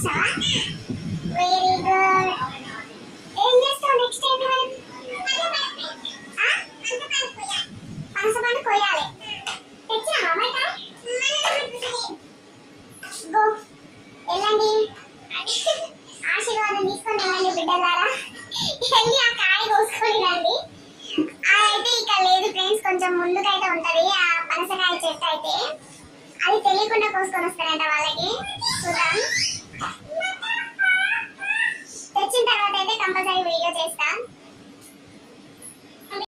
వచ్చినావా? Very good. ఏం చేస్తావు నెక్స్ట్ టైం? పనసపండు కొయ్యాలి. తెచ్చినావా బయట? గో వెళ్ళండి, ఆశీర్వాదం తీసుకొని వెళ్ళండి బిడ్డలారా. వెళ్ళి ఆ కాయ కోసుకొని రండి. అదైతే ఇక లేదు ఫ్రెండ్స్, కొంచెం ముందుకైతే ఉంటది ఆ పనసకాయ చెట్టు అయితే. అది తెలియకుండా కోసుకొని వస్తారంట వాళ్ళకి. చూద్దాం, తెచ్చిన తర్వాత అయితే కంపల్సరీ వీడియో చేస్తాం.